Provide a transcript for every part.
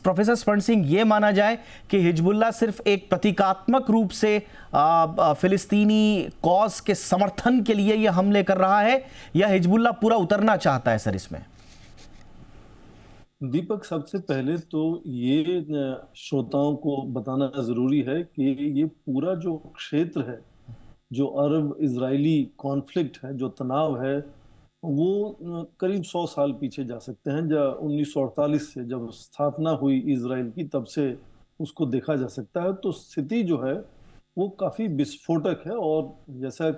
Professor स्वर्ण सिंह, ये माना जाए कि हिजबुल्लाह सिर्फ एक प्रतीकात्मक रूप से फिलिस्तीनी कॉज के समर्थन के लिए ये हमले कर रहा है, या हिजबुल्लाह पूरा उतरना चाहता है सर इसमें? दीपक, सबसे पहले तो ये श्रोताओं को बताना जरूरी है कि ये पूरा जो क्षेत्र है, जो अरब इजरायली कॉन्फ्लिक्ट है, जो तनाव है, वो करीब 100 साल पीछे जा सकते हैं। जब 1948 से जब स्थापना हुई इजराइल की, तब से उसको देखा जा सकता है। तो स्थिति जो है वो काफी विस्फोटक है। और जैसा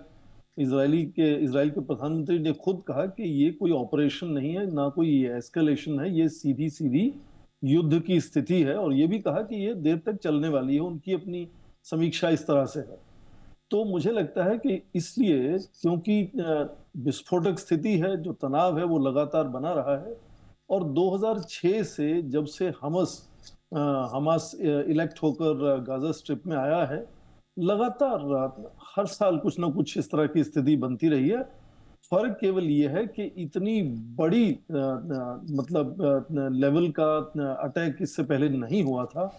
इजराइल के प्रधानमंत्री ने खुद कहा कि ये कोई ऑपरेशन नहीं है, ना कोई ये एस्केलेशन है, ये सीधी सीधी युद्ध की स्थिति है। और ये भी कहा कि ये देर तक चलने वाली है। उनकी अपनी समीक्षा इस तरह से है। तो मुझे लगता है कि इसलिए, क्योंकि विस्फोटक स्थिति है, जो तनाव है वो लगातार बना रहा है। और 2006 से जब से हमास इलेक्ट होकर गाजा स्ट्रिप में आया है, लगातार हर साल कुछ ना कुछ इस तरह की स्थिति बनती रही है। फर्क केवल ये है कि इतनी बड़ी लेवल का अटैक इससे पहले नहीं हुआ था।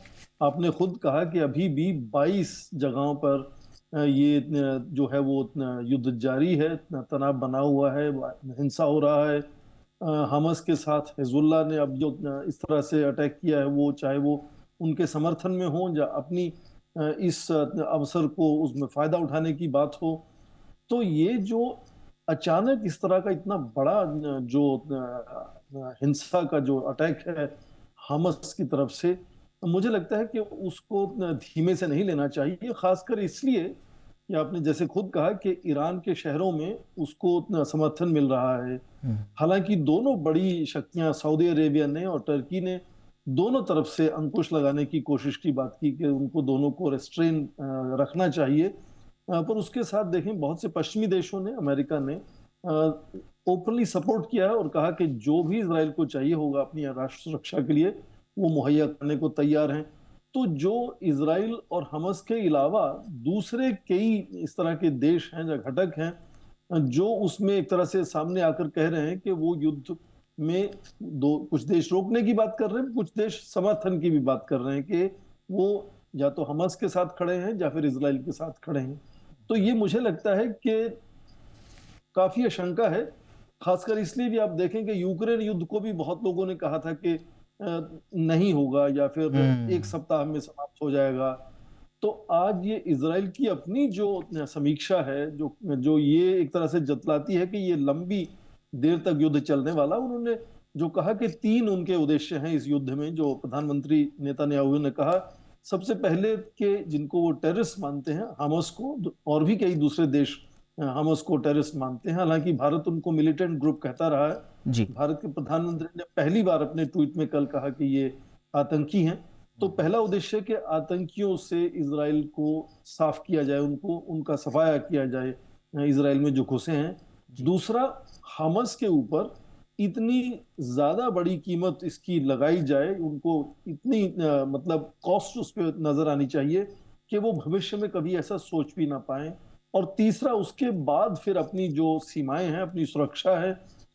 आपने खुद कहा कि अभी भी 22 जगहों पर ये जो है वो युद्ध जारी है, तनाव बना हुआ है, हिंसा हो रहा है हमास के साथ। हिजबुल्लाह ने अब जो इस तरह से अटैक किया है, वो चाहे वो उनके समर्थन में हो या अपनी इस अवसर को उसमें फायदा उठाने की बात हो। तो ये जो अचानक इस तरह का इतना बड़ा जो हिंसा का जो अटैक है हमास की तरफ से, मुझे लगता है कि उसको धीमे से नहीं लेना चाहिए। खासकर इसलिए कि आपने जैसे खुद कहा कि ईरान के शहरों में उसको समर्थन मिल रहा है। हालांकि दोनों बड़ी शक्तियां, सऊदी अरेबिया ने और टर्की ने, दोनों तरफ से अंकुश लगाने की कोशिश की बात की कि उनको दोनों को रेस्ट्रेन रखना चाहिए। पर उसके साथ देखें, बहुत से पश्चिमी देशों ने, अमेरिका ने ओपनली सपोर्ट किया है और कहा कि जो भी इजराइल को चाहिए होगा अपनी राष्ट्र सुरक्षा के लिए, वो मुहैया करने को तैयार हैं। तो जो इजराइल और हमास के अलावा दूसरे कई इस तरह के देश हैं या घटक हैं, जो उसमें एक तरह से सामने आकर कह रहे हैं कि वो युद्ध में कुछ देश रोकने की बात कर रहे हैं, कुछ देश समर्थन की भी बात कर रहे हैं कि वो या तो हमास के साथ खड़े हैं या फिर इजराइल के साथ खड़े हैं। तो ये मुझे लगता है कि काफी आशंका है। खासकर इसलिए भी आप देखें कि यूक्रेन युद्ध को भी बहुत लोगों ने कहा था कि नहीं होगा या फिर एक सप्ताह में समाप्त हो जाएगा। तो आज ये इजराइल की अपनी जो समीक्षा है, जो जो ये एक तरह से जतलाती है कि ये लंबी देर तक युद्ध चलने वाला। उन्होंने जो कहा कि 3 उनके उद्देश्य हैं इस युद्ध में, जो प्रधानमंत्री नेतन्याहू ने कहा। सबसे पहले कि जिनको वो टेररिस्ट मानते हैं, हमास को, और भी कई दूसरे देश हमास को टेररिस्ट मानते हैं। हालांकि भारत उनको मिलिटेंट ग्रुप कहता रहा है। जी। भारत के प्रधानमंत्री ने पहली बार अपने ट्वीट में कल कहा कि ये आतंकी हैं। तो पहला उद्देश्य कि आतंकियों से इजराइल को साफ किया जाए, उनका सफाया किया जाए इजराइल में जो घुसे हैं। दूसरा, हमास के ऊपर इतनी ज्यादा बड़ी कीमत इसकी लगाई जाए, उनको इतनी कॉस्ट उस पर नजर आनी चाहिए कि वो भविष्य में कभी ऐसा सोच भी ना पाए। और तीसरा, उसके बाद फिर अपनी जो सीमाएं हैं, अपनी सुरक्षा है,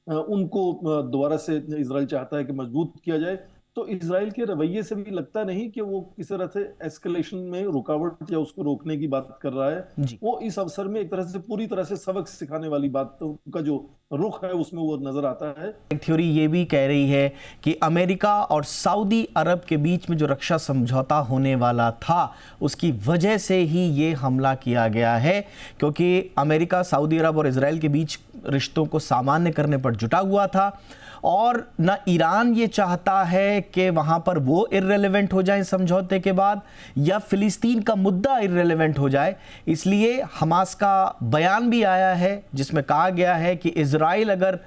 उनको दोबारा से इजराइल चाहता है कि मजबूत किया जाए। तो इजराइल के रवैये से भी लगता नहीं कि वो किसी तरह से एस्केलेशन में रुकावट या उसको रोकने की बात कर रहा है। जी। वो इस अवसर में एक तरह से पूरी तरह से सबक सिखाने वाली बात, तो उनका जो रुख है उसमें वो नजर आता है। एक थ्योरी ये भी कह रही है कि अमेरिका और सऊदी अरब के बीच में जो रक्षा समझौता होने वाला था, उसकी वजह से ही ये हमला किया गया है, क्योंकि अमेरिका सऊदी अरब और इजराइल के बीच रिश्तों को सामान्य करने पर जुटा हुआ था। और न ईरान ये चाहता है कि वहाँ पर वो इर्रेलेवेंट हो जाए समझौते के बाद, या फिलिस्तीन का मुद्दा इर्रेलेवेंट हो जाए। इसलिए हमास का बयान भी आया है जिसमें कहा गया है कि इजराइल अगर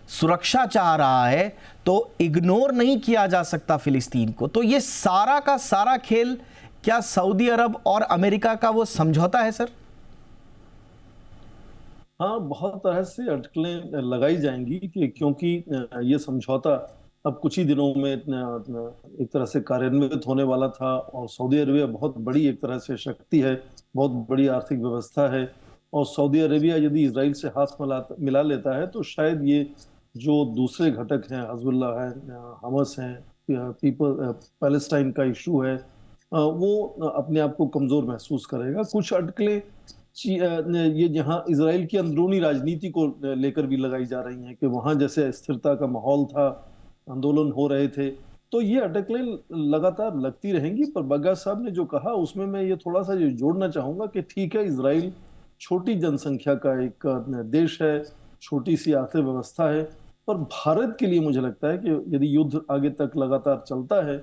सुरक्षा चाह रहा है तो इग्नोर नहीं किया जा सकता फिलिस्तीन को। तो ये सारा का सारा खेल क्या सऊदी अरब और अमेरिका का वो समझौता है सर? हाँ, बहुत तरह से अटकलें लगाई जाएंगी कि क्योंकि ये समझौता अब कुछ ही दिनों में एक तरह से कार्यान्वित होने वाला था। और सऊदी अरेबिया बहुत बड़ी एक तरह से शक्ति है, बहुत बड़ी आर्थिक व्यवस्था है। और सऊदी अरेबिया यदि इसराइल से हाथ मिला लेता है, तो शायद ये जो दूसरे घटक हैं, हिजबुल्लाह है, हमास हैं, पीपल पैलेस्टाइन का इशू है, वो अपने आप को कमजोर महसूस करेगा। कुछ अटकलें ये यहाँ इसराइल की अंदरूनी राजनीति को लेकर भी लगाई जा रही हैं कि वहां जैसे अस्थिरता का माहौल था, आंदोलन हो रहे थे, तो ये अटकलें लगातार लगती रहेंगी। पर बग्गा साहब ने जो कहा उसमें मैं ये थोड़ा सा ये जोड़ना चाहूंगा कि ठीक है, इसराइल छोटी जनसंख्या का एक देश है, छोटी सी अर्थव्यवस्था है, पर भारत के लिए मुझे लगता है कि यदि युद्ध आगे तक लगातार चलता है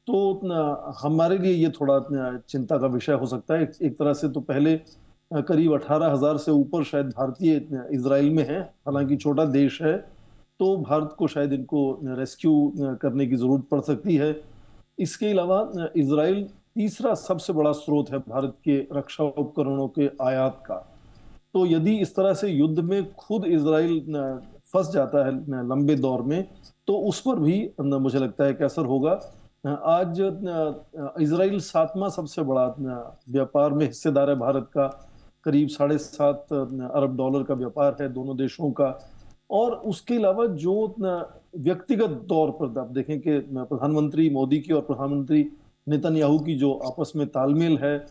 तो हमारे लिए ये थोड़ा चिंता का विषय हो सकता है। एक तरह से तो पहले करीब 18,000 से ऊपर शायद भारतीय इसराइल में है, हालांकि छोटा देश है, तो भारत को शायद इनको रेस्क्यू करने की जरूरत पड़ सकती है। इसके अलावा इसराइल तीसरा सबसे बड़ा स्रोत है भारत के रक्षा उपकरणों के आयात का। तो यदि इस तरह से युद्ध में खुद इसराइल फंस जाता है लंबे दौर में, तो उस पर भी मुझे लगता है कि असर होगा। आज इसराइल 7वां सबसे बड़ा व्यापार में हिस्सेदार है भारत का, करीब $7.5 अरब का व्यापार है दोनों देशों का। और उसके अलावा जो व्यक्तिगत तौर पर आप देखें कि प्रधानमंत्री मोदी की और प्रधानमंत्री नेतन्याहू की जो आपस में तालमेल है,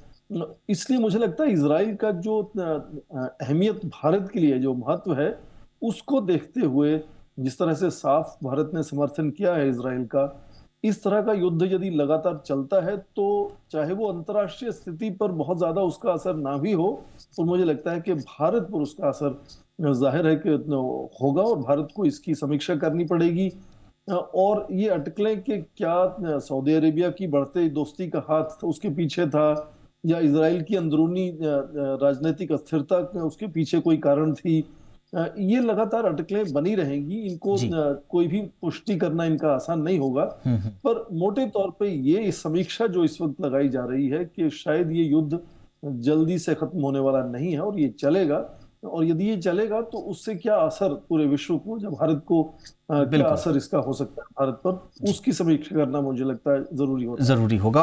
इसलिए मुझे लगता है इसराइल का जो अहमियत भारत के लिए जो महत्व है, उसको देखते हुए जिस तरह से साफ भारत ने समर्थन किया है इसराइल का, इस तरह का युद्ध यदि लगातार चलता है तो चाहे वो अंतर्राष्ट्रीय स्थिति पर बहुत ज्यादा उसका असर ना भी हो, तो मुझे लगता है कि भारत पर उसका असर जाहिर है कि होगा और भारत को इसकी समीक्षा करनी पड़ेगी। और ये अटकलें कि क्या सऊदी अरेबिया की बढ़ते दोस्ती का हाथ उसके पीछे था, या इसराइल की अंदरूनी राजनीतिक अस्थिरता उसके पीछे कोई कारण थी, ये लगातार अटकलें बनी रहेंगी। इनको जी। कोई भी पुष्टि करना इनका आसान नहीं होगा। पर मोटे तौर पे ये समीक्षा जो इस वक्त लगाई जा रही है कि शायद ये युद्ध जल्दी से खत्म होने वाला नहीं है और ये चलेगा, और यदि ये चलेगा तो उससे क्या असर पूरे विश्व को, जब भारत को क्या बिल्कुल। असर इसका हो सकता है भारत पर, जी। उसकी समीक्षा करना मुझे लगता है जरूरी होता है। जरूरी होगा।